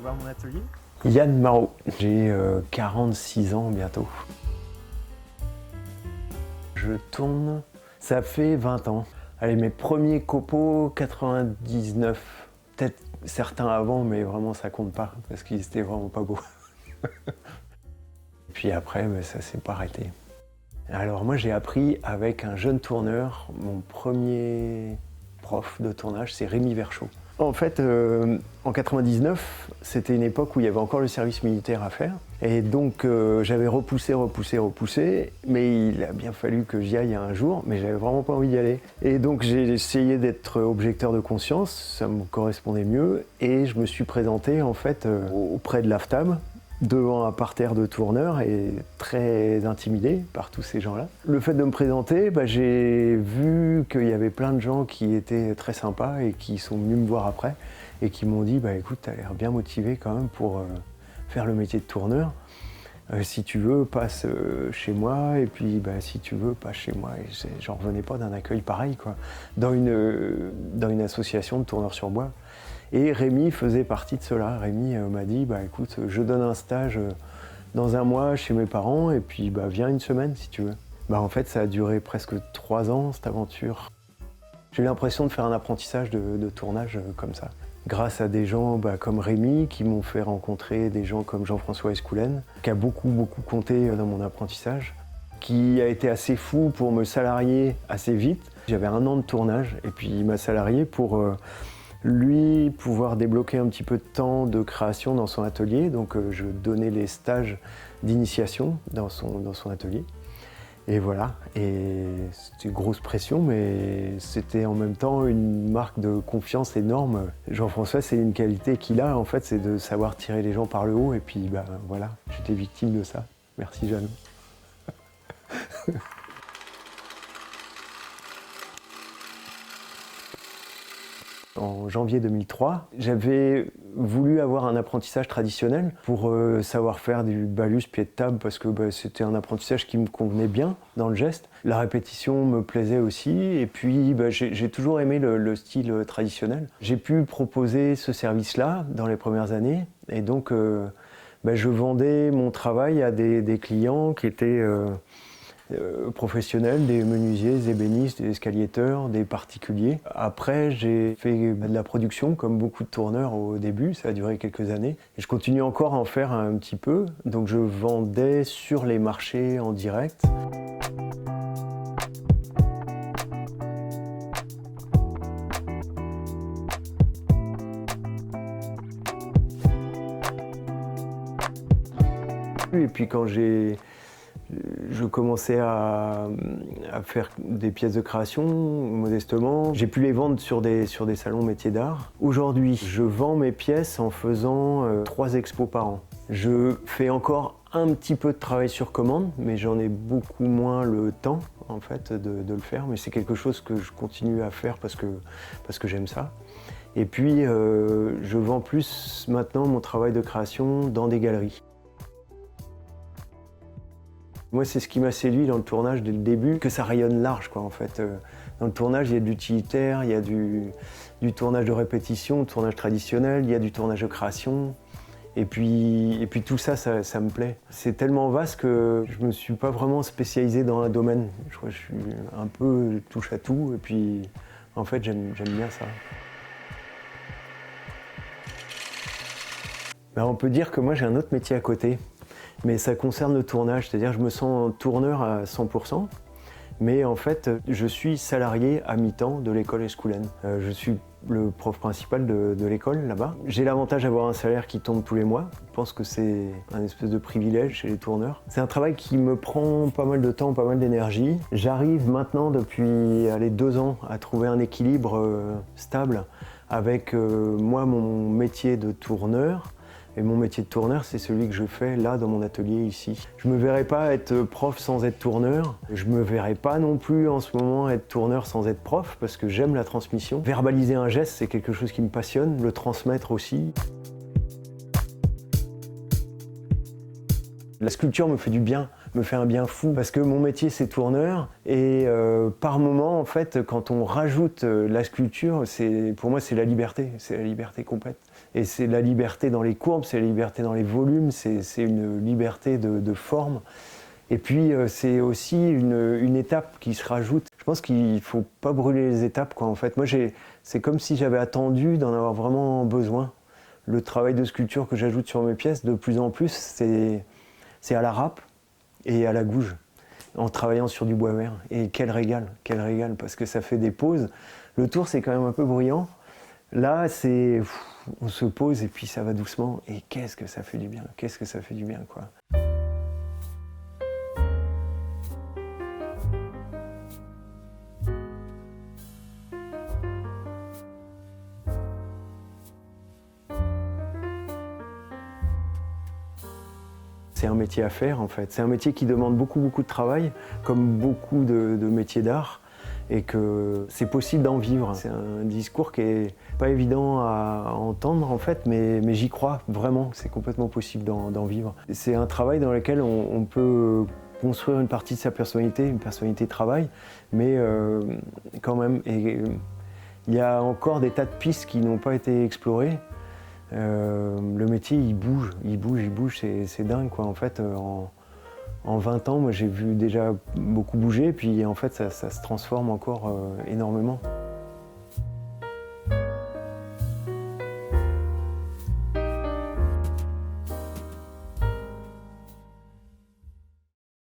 voir mon atelier. Yann Marot, j'ai 46 ans bientôt. Je tourne, ça fait 20 ans. Allez, mes premiers copeaux, 99. Peut-être certains avant, mais vraiment ça compte pas, parce qu'ils étaient vraiment pas beaux. Puis après, ça s'est pas arrêté. Alors moi j'ai appris avec un jeune tourneur, mon premier prof de tournage, c'est Rémi Verchot. En fait, en 99, c'était une époque où il y avait encore le service militaire à faire. Et donc j'avais repoussé, mais il a bien fallu que j'y aille un jour, mais j'avais vraiment pas envie d'y aller. Et donc j'ai essayé d'être objecteur de conscience, ça me correspondait mieux, et je me suis présenté en fait auprès de l'AFTAM, devant un parterre de tourneurs et très intimidé par tous ces gens-là. Le fait de me présenter, j'ai vu qu'il y avait plein de gens qui étaient très sympas et qui sont venus me voir après et qui m'ont dit écoute, t'as l'air bien motivé quand même pour faire le métier de tourneur. Si tu veux, passe chez moi, et puis si tu veux, passe chez moi. Et j'en revenais pas d'un accueil pareil, quoi, dans une association de tourneurs sur bois. Et Rémi faisait partie de cela. Rémi m'a dit écoute, je donne un stage dans un mois chez mes parents, et puis viens une semaine si tu veux. En fait, ça a duré presque 3 ans, cette aventure. J'ai eu l'impression de faire un apprentissage de tournage comme ça. Grâce à des gens comme Rémi, qui m'ont fait rencontrer des gens comme Jean-François Escoulen, qui a beaucoup compté dans mon apprentissage, qui a été assez fou pour me salarier assez vite. J'avais 1 an de tournage, et puis il m'a salarié pour lui pouvoir débloquer un petit peu de temps de création dans son atelier. Donc je donnais les stages d'initiation dans son atelier. Et voilà, et c'était une grosse pression, mais c'était en même temps une marque de confiance énorme. Jean-François, c'est une qualité qu'il a, en fait, c'est de savoir tirer les gens par le haut, et puis voilà, j'étais victime de ça. Merci Jeanne. En janvier 2003, j'avais voulu avoir un apprentissage traditionnel pour savoir faire du balus pied de table, parce que c'était un apprentissage qui me convenait bien dans le geste. La répétition me plaisait aussi, et puis j'ai toujours aimé le style traditionnel. J'ai pu proposer ce service-là dans les premières années, et donc je vendais mon travail à des clients qui étaient professionnels, des menuisiers, des ébénistes, des escaliers-teurs, des particuliers. Après, j'ai fait de la production, comme beaucoup de tourneurs au début, ça a duré quelques années. Et je continue encore à en faire un petit peu, donc je vendais sur les marchés en direct. Et puis quand je commençais à faire des pièces de création, modestement. J'ai pu les vendre sur des salons métiers d'art. Aujourd'hui, je vends mes pièces en faisant 3 expos par an. Je fais encore un petit peu de travail sur commande, mais j'en ai beaucoup moins le temps, en fait, de le faire. Mais c'est quelque chose que je continue à faire parce que j'aime ça. Et puis, je vends plus maintenant mon travail de création dans des galeries. Moi, c'est ce qui m'a séduit dans le tournage dès le début, que ça rayonne large, quoi, en fait. Dans le tournage, il y a de l'utilitaire, il y a du tournage de répétition, du tournage traditionnel, il y a du tournage de création. Et puis tout ça, ça me plaît. C'est tellement vaste que je ne me suis pas vraiment spécialisé dans un domaine. Je crois que je suis un peu touche à tout, et puis en fait, j'aime bien ça. On peut dire que moi, j'ai un autre métier à côté. Mais ça concerne le tournage, c'est-à-dire que je me sens tourneur à 100%, mais en fait, je suis salarié à mi-temps de l'école Escoulen. Je suis le prof principal de l'école là-bas. J'ai l'avantage d'avoir un salaire qui tombe tous les mois. Je pense que c'est un espèce de privilège chez les tourneurs. C'est un travail qui me prend pas mal de temps, pas mal d'énergie. J'arrive maintenant depuis 2 ans à trouver un équilibre stable avec moi, mon métier de tourneur. Et mon métier de tourneur, c'est celui que je fais là dans mon atelier ici. Je me verrais pas être prof sans être tourneur. Je me verrais pas non plus en ce moment être tourneur sans être prof, parce que j'aime la transmission. Verbaliser un geste, c'est quelque chose qui me passionne, le transmettre aussi. La sculpture me fait du bien. me fait un bien fou parce que mon métier c'est tourneur et par moment en fait quand on rajoute la sculpture, pour moi c'est la liberté complète. Et c'est la liberté dans les courbes, c'est la liberté dans les volumes, c'est une liberté de forme. Et puis c'est aussi une étape qui se rajoute. Je pense qu'il ne faut pas brûler les étapes, quoi, en fait. Moi, c'est comme si j'avais attendu d'en avoir vraiment besoin. Le travail de sculpture que j'ajoute sur mes pièces, de plus en plus, c'est à la râpe et à la gouge, en travaillant sur du bois vert. Et quel régal, parce que ça fait des pauses. Le tour, c'est quand même un peu bruyant. Là, on se pose et puis ça va doucement. Et qu'est-ce que ça fait du bien, quoi. C'est un métier à faire en fait. C'est un métier qui demande beaucoup de travail, comme beaucoup de métiers d'art, et que c'est possible d'en vivre. C'est un discours qui est pas évident à entendre en fait, mais j'y crois vraiment. C'est complètement possible d'en vivre. C'est un travail dans lequel on peut construire une partie de sa personnalité, une personnalité de travail, mais quand même. Et il y a encore des tas de pistes qui n'ont pas été explorées. Le métier il bouge, c'est dingue quoi. En fait, en 20 ans, moi j'ai vu déjà beaucoup bouger, puis en fait ça se transforme encore énormément.